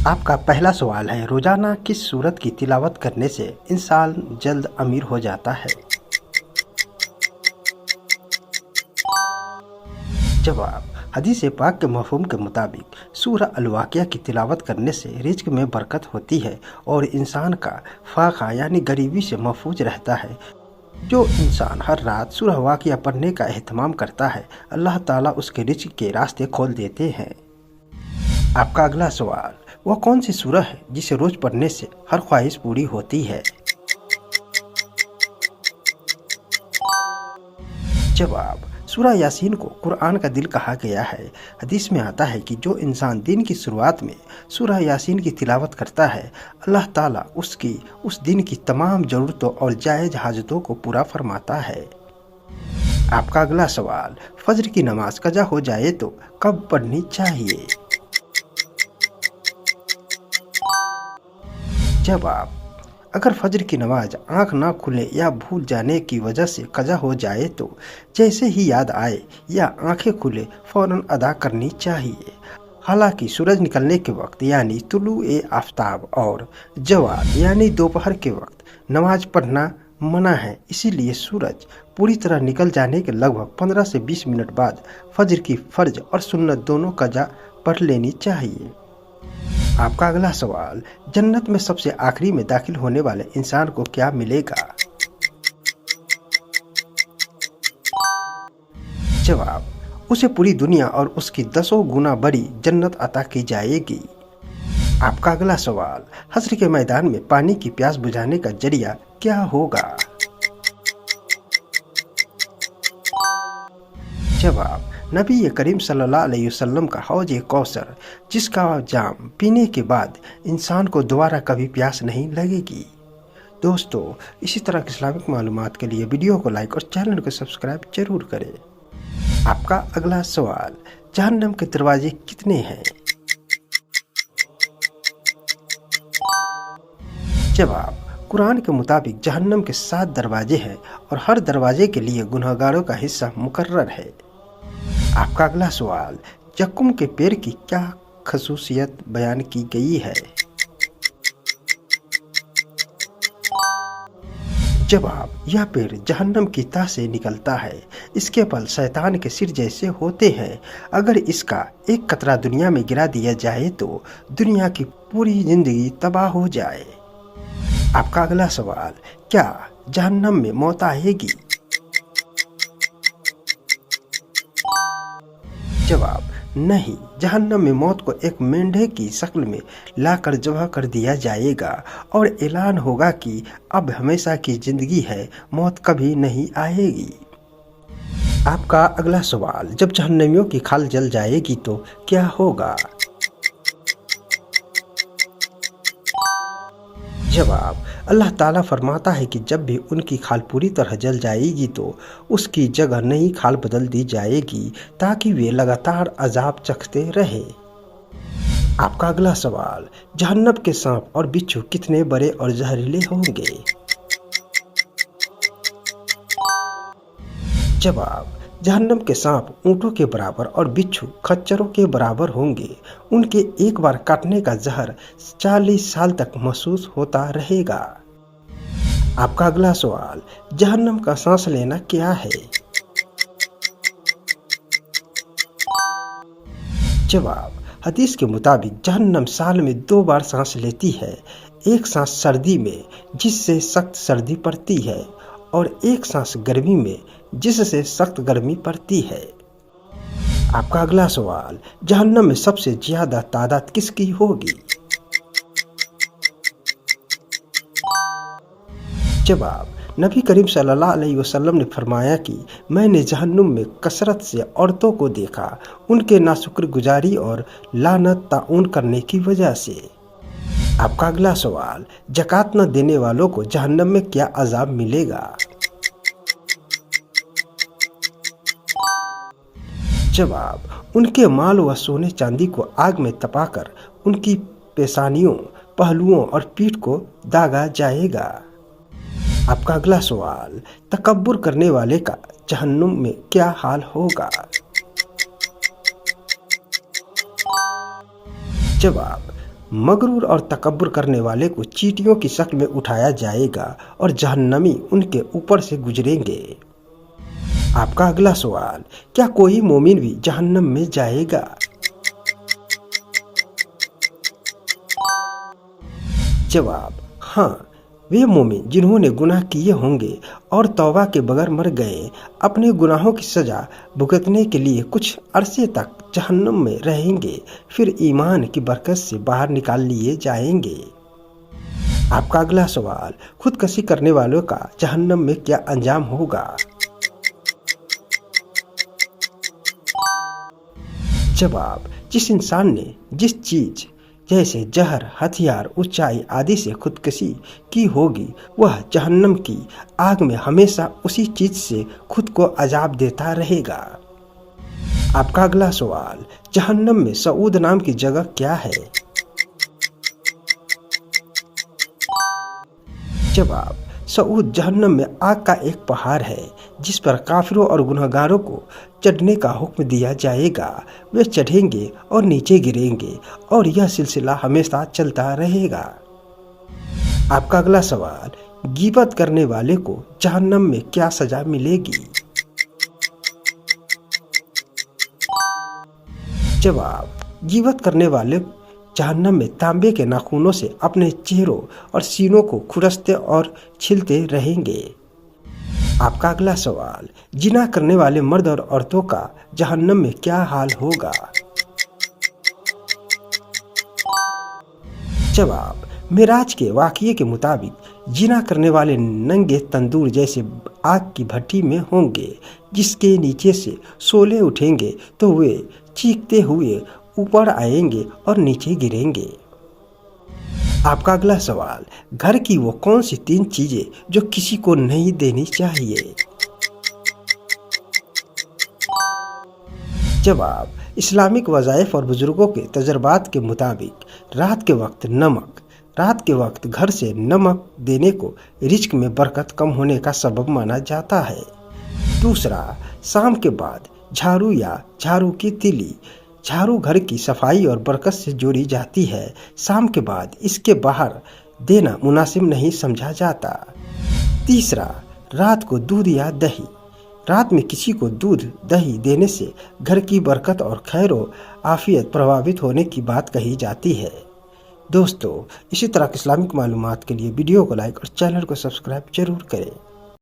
आपका पहला सवाल है, रोजाना किस सूरत की तिलावत करने से इंसान जल्द अमीर हो जाता है? जवाब, हदीस पाक के मफ़हूम के मुताबिक सूरह अल-वाक़िया की तिलावत करने से रिज़्क़ में बरकत होती है और इंसान का फ़ाक़ा यानी गरीबी से महफूज रहता है। जो इंसान हर रात सूरह वाक़िया पढ़ने का एहतमाम करता है, अल्लाह ताला उसके रिज़्क़ के रास्ते खोल देते हैं। आपका अगला सवाल, वह कौन सी सूरह है जिसे रोज़ पढ़ने से हर ख्वाहिश पूरी होती है? जवाब, सूरह यासीन को कुरान का दिल कहा गया है। हदीस में आता है कि जो इंसान दिन की शुरुआत में सूरह यासीन की तिलावत करता है, अल्लाह ताला उसकी उस दिन की तमाम ज़रूरतों और जायज़ हाजतों को पूरा फरमाता है। आपका अगला सवाल, फज्र की नमाज कज़ा हो जाए तो कब पढ़नी चाहिए? जवाब, अगर फज्र की नमाज आँख ना खुले या भूल जाने की वजह से कज़ा हो जाए तो जैसे ही याद आए या आँखें खुले फ़ौरन अदा करनी चाहिए। हालांकि सूरज निकलने के वक्त यानी तुलूए आफ्ताब और जवाद यानी दोपहर के वक्त नमाज पढ़ना मना है, इसीलिए सूरज पूरी तरह निकल जाने के लगभग 15 से 20 मिनट बाद फज्र की फ़र्ज और सुन्नत दोनों कज़ा पढ़ लेनी चाहिए। आपका अगला सवाल, जन्नत में सबसे आखिरी में दाखिल होने वाले इंसान को क्या मिलेगा? जवाब, उसे पूरी दुनिया और उसकी 10 गुना बड़ी जन्नत अता की जाएगी। आपका अगला सवाल, हश्र के मैदान में पानी की प्यास बुझाने का जरिया क्या होगा? जवाब, नबी करीम सल्लल्लाहु अलैहि वसल्लम का हौज कौसर, जिसका जाम पीने के बाद इंसान को दोबारा कभी प्यास नहीं लगेगी। दोस्तों, इसी तरह की इस्लामिक मालूमात के लिए वीडियो को लाइक और चैनल को सब्सक्राइब जरूर करें। आपका अगला सवाल, जहन्नम के दरवाजे कितने हैं? जवाब, कुरान के मुताबिक जहन्नम के 7 दरवाजे हैं और हर दरवाजे के लिए गुनहगारों का हिस्सा मुकर्रर है। आपका अगला सवाल, जक्कुम के पेड़ की क्या खसूसियत बयान की गई है? जवाब, यह पेड़ जहन्नम की तह से निकलता है। इसके फल शैतान के सिर जैसे होते हैं। अगर इसका एक कतरा दुनिया में गिरा दिया जाए तो दुनिया की पूरी जिंदगी तबाह हो जाए। आपका अगला सवाल, क्या जहन्नम में मौत आएगी? जवाब, नहीं, जहन्नम में मौत को एक मेंढे की शक्ल में लाकर ज़बह कर दिया जाएगा और ऐलान होगा कि अब हमेशा की जिंदगी है, मौत कभी नहीं आएगी। आपका अगला सवाल, जब जहन्नमियों की खाल जल जाएगी तो क्या होगा? जवाब, अल्लाह ताला फरमाता है कि जब भी उनकी खाल पूरी तरह जल जाएगी तो उसकी जगह नई खाल बदल दी जाएगी ताकि वे लगातार अजाब चखते रहे। आपका अगला सवाल, जहन्नम के सांप और बिच्छू कितने बड़े और जहरीले होंगे? जवाब, जहन्नम के सांप ऊंटों के बराबर और बिच्छू खच्चरों के बराबर होंगे। उनके एक बार काटने का जहर 40 साल तक महसूस होता रहेगा। आपका अगला सवाल, जहन्नम का सांस लेना क्या है? जवाब, हदीस के मुताबिक जहन्नम साल में 2 बार सांस लेती है। एक सांस सर्दी में जिससे सख्त सर्दी पड़ती है और एक सांस गर्मी में जिससे सख्त गर्मी पड़ती है। आपका अगला सवाल, जहन्नम में सबसे ज्यादा तादाद किसकी होगी? जवाब, नबी करीम सल्लल्लाहु अलैहि वसल्लम ने फरमाया कि मैंने जहन्नुम में कसरत से औरतों को देखा, उनके नाशुक्रगुजारी और लानत ताउन करने की वजह से। आपका अगला सवाल, ज़कात न देने वालों को जहन्नम में क्या अजाब मिलेगा? जवाब, उनके माल व सोने चांदी को आग में तपाकर उनकी पेशानियों, पहलुओं और पीठ को दागा जाएगा। आपका अगला सवाल, तकब्बुर करने वाले का जहन्नुम में क्या हाल होगा? जवाब, मगरूर और तकब्बुर करने वाले को चींटियों की शक्ल में उठाया जाएगा और जहन्नमी उनके ऊपर से गुजरेंगे। आपका अगला सवाल, क्या कोई मोमिन भी जहन्नम में जाएगा? जवाब, हाँ, वे मोमिन जिन्होंने गुनाह किए होंगे और तौबा के बगैर मर गए, अपने गुनाहों की सजा भुगतने के लिए कुछ अरसे तक जहन्नम में रहेंगे, फिर ईमान की बरकत से बाहर निकाल लिए जाएंगे। आपका अगला सवाल, खुदकशी करने वालों का जहन्नम में क्या अंजाम होगा? जवाब, जिस इंसान ने जिस चीज जैसे जहर, हथियार, ऊंचाई आदि से खुदकशी की होगी, वह जहन्नम की आग में हमेशा उसी चीज से खुद को अजाब देता रहेगा। आपका अगला सवाल, जहन्नम में सऊद नाम की जगह क्या है? जवाब, सऊद जहन्नम में आग का एक पहाड़ है जिस पर काफिरों और गुनहगारों को चढ़ने का हुक्म दिया जाएगा। वे चढ़ेंगे और नीचे गिरेंगे और यह सिलसिला हमेशा चलता रहेगा। आपका अगला सवाल, गीबत करने वाले को जहन्नम में क्या सजा मिलेगी? जवाब, गीबत करने वाले जहन्नम में तांबे के नाखूनों से अपने चेहरों और सीनों को खुरसते और छिलते रहेंगे। आपका अगला सवाल, जिना करने वाले मर्द और औरतों का जहन्नम में क्या हाल होगा? जवाब, मेराज के वाक़ये के मुताबिक जिना करने वाले नंगे तंदूर जैसे आग की भट्टी में होंगे, जिसके नीचे से शोले उठेंगे तो वे चीखते हुए ऊपर आएंगे और नीचे गिरेंगे। आपका अगला सवाल, घर की वो कौन सी 3 चीजें जो किसी को नहीं देनी चाहिए? जवाब, इस्लामिक वज़ाइफ और बुजुर्गों के तजर्बात के मुताबिक रात के वक्त नमक, रात के वक्त घर से नमक देने को रिज्क में बरकत कम होने का सबब माना जाता है। दूसरा, शाम के बाद झाड़ू या झाड़ू की तीली, झाड़ू घर की सफाई और बरकत से जोड़ी जाती है। शाम के बाद इसके बाहर देना मुनासिब नहीं समझा जाता। तीसरा, रात को दूध या दही, रात में किसी को दूध दही देने से घर की बरकत और खैर व आफियत प्रभावित होने की बात कही जाती है। दोस्तों, इसी तरह की इस्लामिक मालूमात के लिए वीडियो को लाइक और चैनल को सब्सक्राइब जरूर करें।